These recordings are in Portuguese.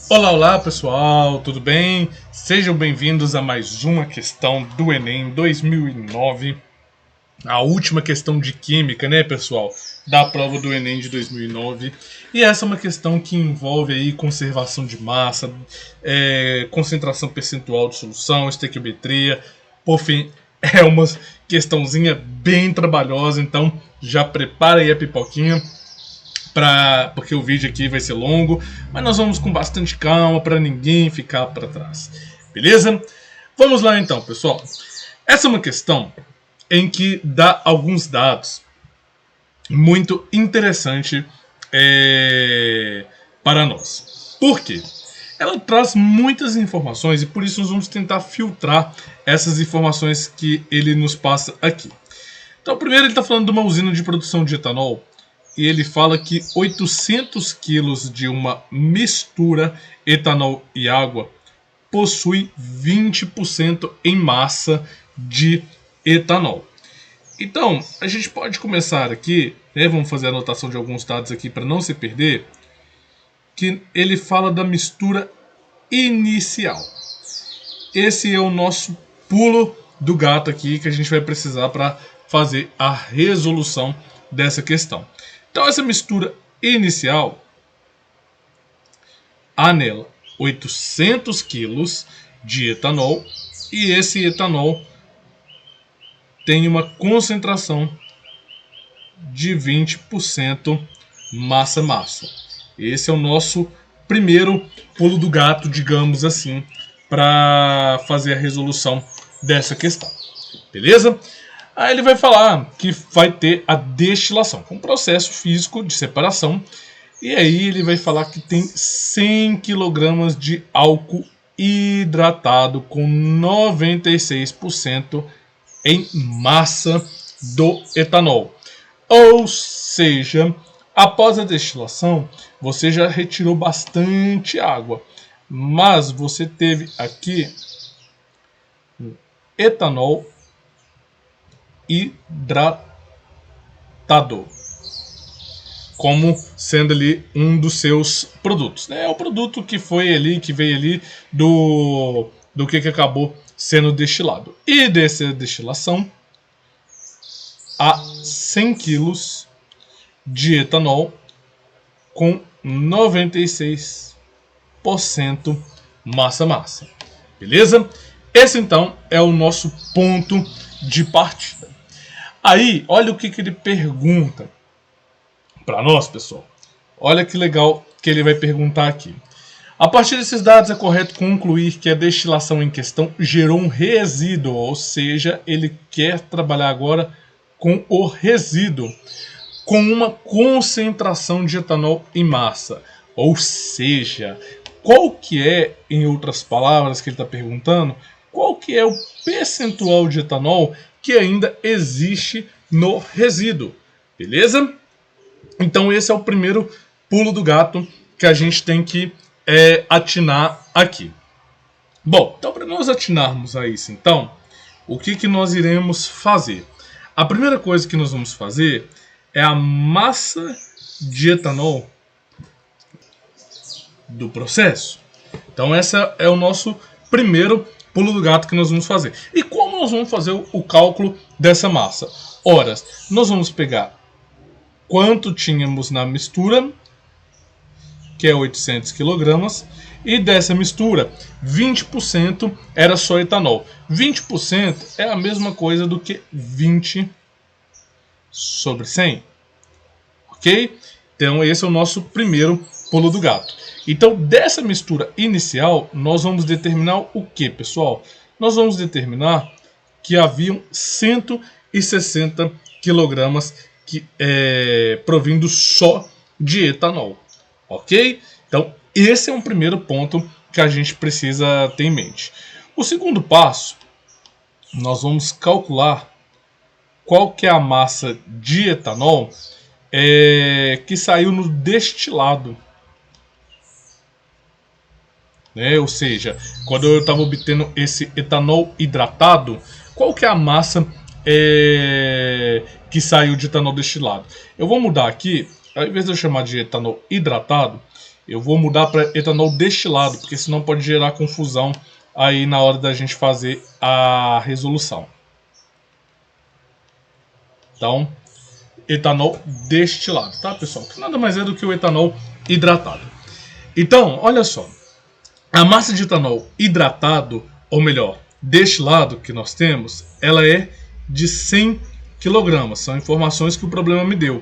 Olá, olá pessoal, tudo bem? Sejam bem-vindos a mais uma questão do Enem 2009. A última questão de Química, né, pessoal? Da prova do Enem de 2009. E essa é uma questão que envolve aí conservação de massa, concentração percentual de solução, estequiometria. Por fim, é uma questãozinha bem trabalhosa, então já prepara aí a pipoquinha. Porque o vídeo aqui vai ser longo, mas nós vamos com bastante calma para ninguém ficar para trás. Beleza? Vamos lá então, pessoal. Essa é uma questão em que dá alguns dados muito interessantes para nós. Por quê? Ela traz muitas informações e por isso nós vamos tentar filtrar essas informações que ele nos passa aqui. Então, primeiro ele está falando de uma usina de produção de etanol. E ele fala que 800 quilos de uma mistura etanol e água possui 20% em massa de etanol. Então, a gente pode começar aqui, né, vamos fazer a anotação de alguns dados aqui para não se perder, que ele fala da mistura inicial. Esse é o nosso pulo do gato aqui que a gente vai precisar para fazer a resolução dessa questão. Então essa mistura inicial, há nela 800 kg de etanol e esse etanol tem uma concentração de 20% massa-massa. Esse é o nosso primeiro pulo do gato, digamos assim, para fazer a resolução dessa questão. Beleza? Aí ele vai falar que vai ter a destilação, um processo físico de separação. E aí ele vai falar que tem 100 kg de álcool hidratado com 96% em massa do etanol. Ou seja, após a destilação, você já retirou bastante água. Mas você teve aqui etanol hidratado como sendo ali um dos seus produtos. É o produto que foi ali, que veio ali do que acabou sendo destilado. E dessa destilação, há 100 kg de etanol com 96% massa-massa. Beleza? Esse então é o nosso ponto de partida. Aí, olha o que ele pergunta para nós, pessoal. Olha que legal que ele vai perguntar aqui. A partir desses dados, é correto concluir que a destilação em questão gerou um resíduo, ou seja, ele quer trabalhar agora com o resíduo, com uma concentração de etanol em massa. Ou seja, qual que é, em outras palavras que ele está perguntando, qual que é o percentual de etanol que ainda existe no resíduo, beleza? Então esse é o primeiro pulo do gato que a gente tem que atinar aqui. Bom, então para nós atinarmos a isso, então, o que nós iremos fazer? A primeira coisa que nós vamos fazer é a massa de etanol do processo. Então esse é o nosso primeiro pulo do gato que nós vamos fazer. E como nós vamos fazer o cálculo dessa massa? Ora, nós vamos pegar quanto tínhamos na mistura, que é 800 kg, e dessa mistura, 20% era só etanol. 20% é a mesma coisa do que 20 sobre 100. Ok? Então esse é o nosso primeiro pulo do gato. Então dessa mistura inicial, nós vamos determinar o que, pessoal? Nós vamos determinar que haviam 160 kg provindo só de etanol. Ok? Então esse é um primeiro ponto que a gente precisa ter em mente. O segundo passo, nós vamos calcular qual que é a massa de etanol que saiu no destilado. Ou seja, quando eu estava obtendo esse etanol hidratado, qual que é a massa que saiu de etanol destilado? Eu vou mudar aqui, ao invés de eu chamar de etanol hidratado, Eu vou mudar para etanol destilado, porque senão pode gerar confusão aí na hora da gente fazer a resolução. Então, etanol destilado, tá, pessoal? Que nada mais é do que o etanol hidratado. Então, olha só. A massa de etanol hidratado, ou melhor, destilado que nós temos, ela é de 100 kg. São informações que o problema me deu.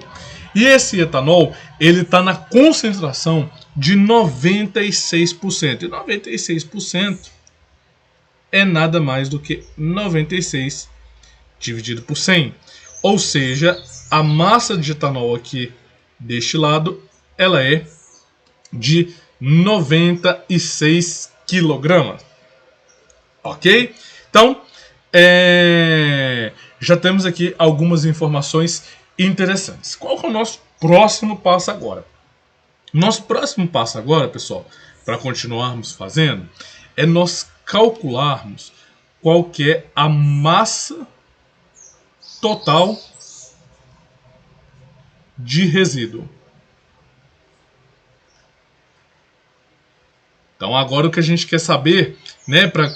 E esse etanol, ele está na concentração de 96%. E 96% é nada mais do que 96 dividido por 100. Ou seja, a massa de etanol aqui deste lado, ela é de 96 kg. Ok? Então, já temos aqui algumas informações interessantes. Qual que é o nosso próximo passo agora? Nosso próximo passo agora, pessoal, para continuarmos fazendo, é nós calcularmos qual que é a massa total de resíduo. Então agora o que a gente quer saber, né, para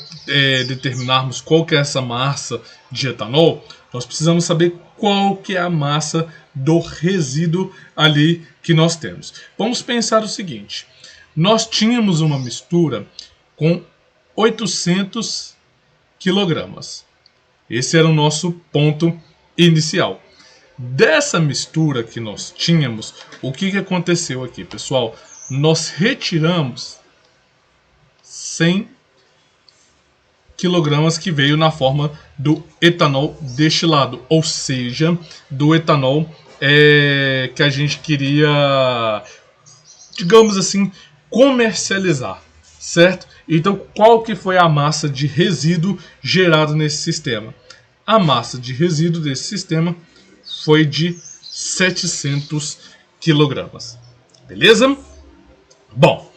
determinarmos qual que é essa massa de etanol, nós precisamos saber qual que é a massa do resíduo ali que nós temos. Vamos pensar o seguinte: nós tínhamos uma mistura com 800 kg. Esse era o nosso ponto inicial. Dessa mistura que nós tínhamos, o que aconteceu aqui, pessoal? Nós retiramos 100 kg que veio na forma do etanol destilado, ou seja, do etanol que a gente queria, digamos assim, comercializar, certo? Então, qual que foi a massa de resíduo gerada nesse sistema? A massa de resíduo desse sistema foi de 700 kg. Beleza? Bom,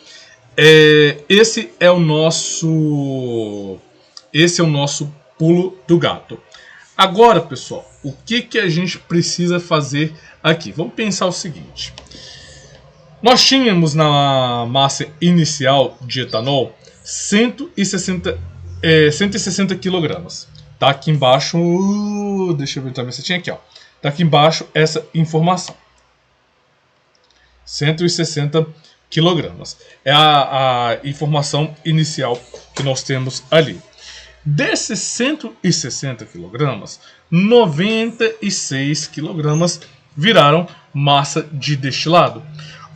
esse é o nosso pulo do gato. Agora, pessoal, o que a gente precisa fazer aqui? Vamos pensar o seguinte. Nós tínhamos na massa inicial de etanol 160 kg. Tá aqui embaixo, deixa eu ver também se tinha aqui, ó. Tá aqui embaixo essa informação. 160 kg. É a informação inicial que nós temos ali. Desses 160 kg, 96 kg viraram massa de destilado.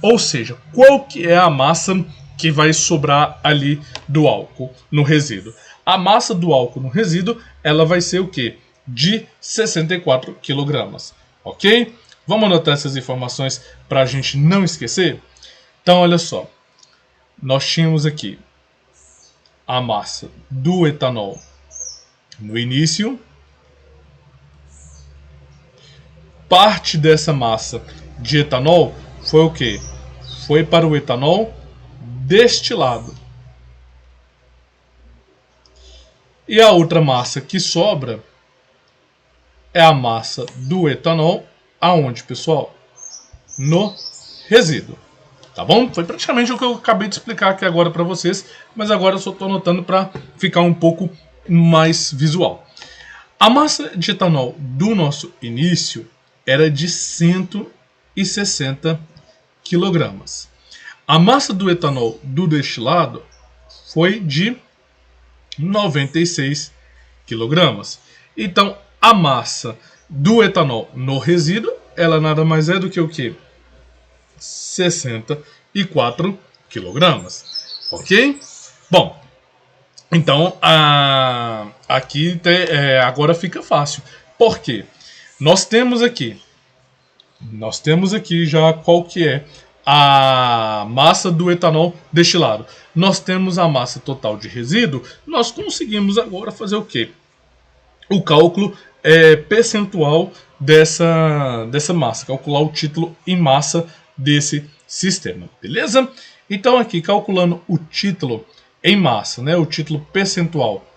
Ou seja, qual que é a massa que vai sobrar ali do álcool no resíduo? A massa do álcool no resíduo, ela vai ser o quê? De 64 kg. Ok? Vamos anotar essas informações para a gente não esquecer? Então, olha só. Nós tínhamos aqui a massa do etanol no início. Parte dessa massa de etanol foi o quê? Foi para o etanol destilado. E a outra massa que sobra é a massa do etanol, aonde, pessoal? No resíduo. Tá bom? Foi praticamente o que eu acabei de explicar aqui agora para vocês, mas agora eu só estou anotando para ficar um pouco mais visual. A massa de etanol do nosso início era de 160 kg. A massa do etanol do destilado foi de 96 kg. Então, a massa do etanol no resíduo, ela nada mais é do que o quê? 64 kg. Ok? Bom, então aqui agora fica fácil. Por quê? Nós temos aqui já qual que é a massa do etanol destilado. Nós temos a massa total de resíduo. Nós conseguimos agora fazer o quê? O cálculo percentual dessa massa. Calcular o título em massa desse sistema. Beleza? Então aqui, calculando o título em massa, né, o título percentual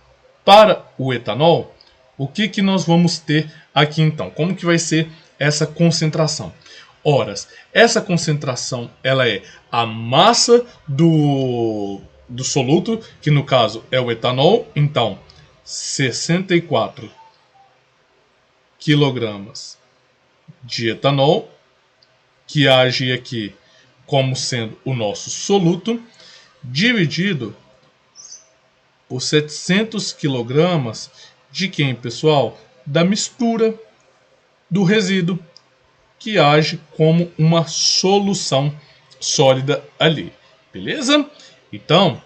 para o etanol, o que nós vamos ter aqui então? Como que vai ser essa concentração? horas. Essa concentração ela é a massa do soluto, que no caso é o etanol. Então, 64 quilogramas de etanol, que age aqui como sendo o nosso soluto, dividido por 700 quilogramas de quem, pessoal? Da mistura do resíduo, que age como uma solução sólida ali, beleza? Então,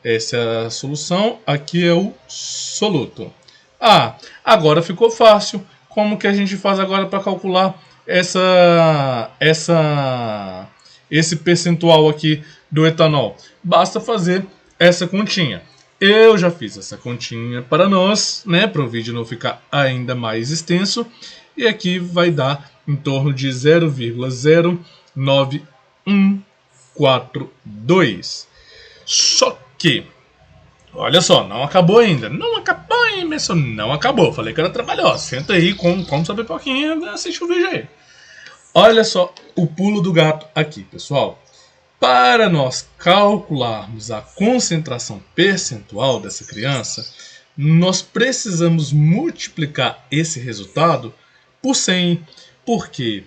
essa é a solução, aqui é o soluto. Ah, agora ficou fácil. Como que a gente faz agora para calcular esse percentual aqui do etanol? Basta fazer essa continha. Eu já fiz essa continha para nós, né, para o vídeo não ficar ainda mais extenso. E aqui vai dar em torno de 0,09142. Só que, olha só, não acabou ainda. Não acabou ainda, pessoal. Não acabou. Falei que era trabalhoso. Senta aí, come sua pipoquinha e assiste o vídeo aí. Olha só o pulo do gato aqui, pessoal. Para nós calcularmos a concentração percentual dessa criança, nós precisamos multiplicar esse resultado por 100. Porque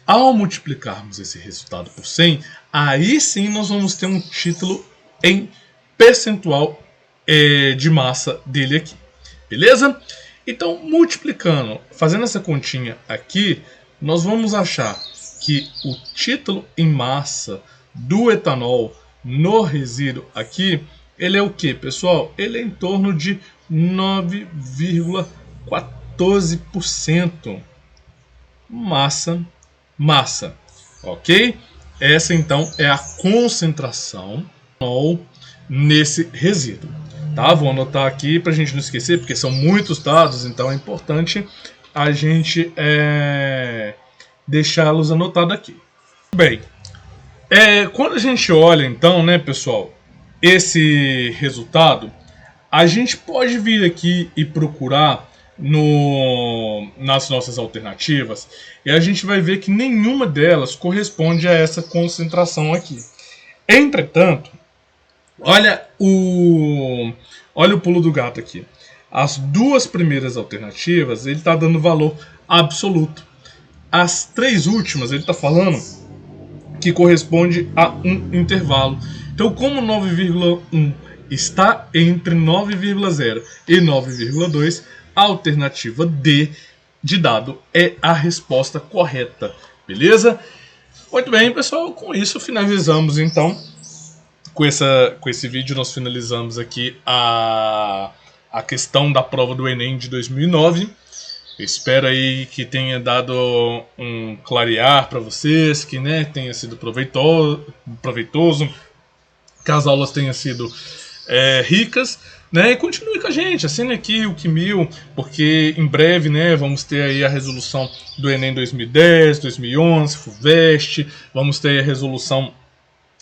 ao multiplicarmos esse resultado por 100, aí sim nós vamos ter um título em percentual de massa dele aqui. Beleza? Então, multiplicando, fazendo essa continha aqui, nós vamos achar que o título em massa do etanol no resíduo aqui, ele é o que, pessoal? Ele é em torno de 9,14% massa, ok? Essa então é a concentração nesse resíduo, tá? Vou anotar aqui para a gente não esquecer, porque são muitos dados, então é importante a gente deixá-los anotados aqui. Bem, quando a gente olha então, né, pessoal, esse resultado, a gente pode vir aqui e procurar nas nossas alternativas, e a gente vai ver que nenhuma delas corresponde a essa concentração aqui. Entretanto, olha o pulo do gato aqui. As duas primeiras alternativas, ele está dando valor absoluto. As três últimas, ele está falando que corresponde a um intervalo. Então, como 9,1 está entre 9,0 e 9,2, a alternativa D de dado é a resposta correta. Beleza? Muito bem, pessoal. Com isso, finalizamos então. Com esse vídeo, nós finalizamos aqui a questão da prova do Enem de 2009. Espero aí que tenha dado um clarear para vocês, que, né, tenha sido proveitoso, que as aulas tenham sido ricas, né? E continue com a gente, assine aqui o Quimil, porque em breve, né, vamos ter aí a resolução do Enem 2010, 2011, FUVEST, vamos ter a resolução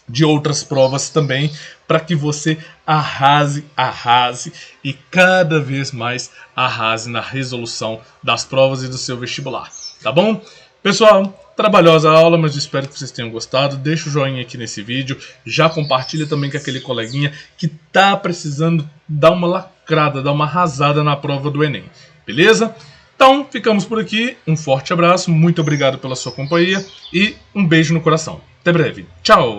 de outras provas também, para que você arrase e cada vez mais arrase na resolução das provas e do seu vestibular, tá bom? Pessoal, trabalhosa a aula, mas eu espero que vocês tenham gostado. Deixa o joinha aqui nesse vídeo, já compartilha também com aquele coleguinha que tá precisando dar uma lacrada, dar uma arrasada na prova do Enem, beleza? Então, ficamos por aqui, um forte abraço, muito obrigado pela sua companhia e um beijo no coração. Até breve, tchau!